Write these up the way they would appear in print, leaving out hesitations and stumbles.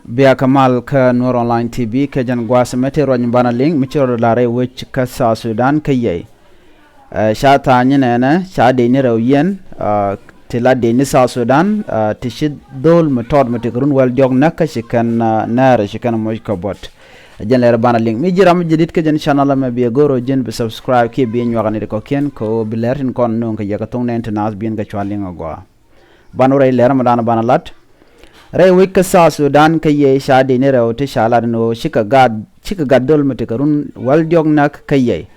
Bia Kamal ka Nuer Online TV ka jan gwasa mete ron bana link michiro lare which ka sa Sudan ka ye sha ta nyina na sha de ni rawyen tila de ni sa Sudan tishid dol metod metikrun wal jog nak shikan nar shikan moy ka bot jan lere bana link mi jiram jidit ka jan channel ma bi goro jen be subscribe ki bi nyogani ko ken ko bilerin kon non ka yaga tong nen nas bien ga chwaling go banure lere madana bana lat ray wik sa Sudan ka ye sha de ne raw te shala no shika gad dol metikarun wal jog nak ka ye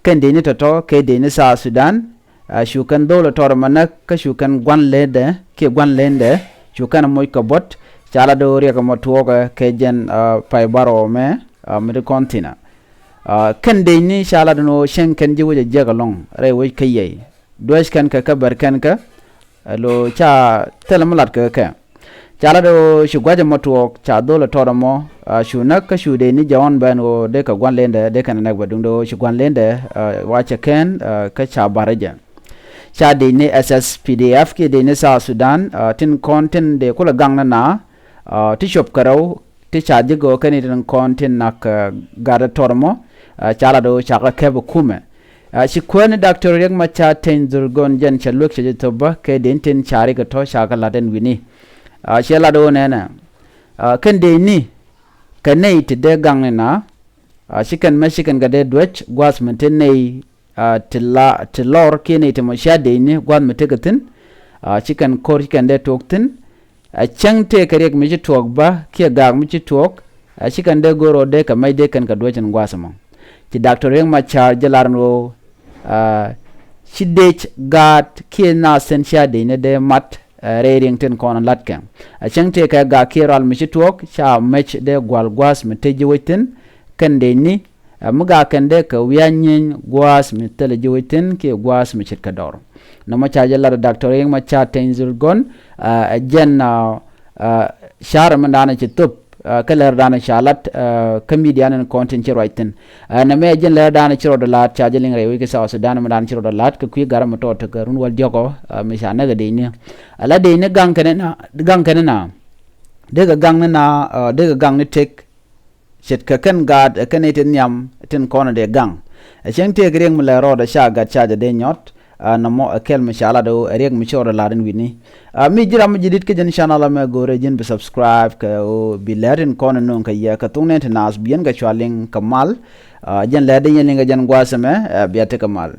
kan de ne to ke de ne sa Sudan shukan dol tor manak ka shukan gwan lende shukan moy ka bot shala do re ka motwo ke jen pay baro me mi kontina kan de ni shala no shen kan ji wuje jagalong ray wik ka ye dosh kan ka bar kan ka lo cha telamalat ka chala do shugwaje motuok cha dole toramo shunak ka shude ni jawan ban o de ka gwan lende de kan nak badung do shugwan lende wacha ken ka cha baraja cha de ni SSPDF ke de ni sa Sudan tin content de kula gangna na ti shop karau ti cha digo kan tin content nak gada toramo chala do cha ka keb kume shi kwen doctor yak ma cha tenzur gon jan cha luk che to ba ke den tin chari ka to sha ka laden wini shela do nena kan de ni kanai te de gang na shikan mashikan ga de dwech gwas menten nei tilor kene te mo sha de ni gwan metegatin shikan kor shikan de toktin chang te karek mi tok ba ke gang mi tok shikan de goro de ka mai de kan ka dwechen gwasamo ti doctor yang ma char jalarno shidech gat ke na sen sha de ne de mat reading ten kon latken changte ka ga kiral mi tok sha match de gwal gwas mi teji wetin kan de ni muga kan de ka wiyanyin gwas mi teleji wetin ke gwas mi chitka dor no ma cha jalla doctor yang ma cha tenzul gon jen shar man dana ci top kalar dana shalat comedian content ci writing na me jen la dana ci rodola cha jeling rewi ke sa Sudan man dana ci rodola ka kuy garam to to garun wal jogo mi sha naga de ni ala de ne gang kana na de ga gang ni tek set ka kan gad kan eten yam ten kono de gang chen te greng mu la roda sha ga cha de nyot na mo akel mi shala do reg mi chora la den wini mi jira mi jidit ke jen channel ma gore jen be subscribe ka o bi lerin kono non ka ya ka tunne nas bien ga chwaling kamal jen la de yen ga jen gwasame biate kamal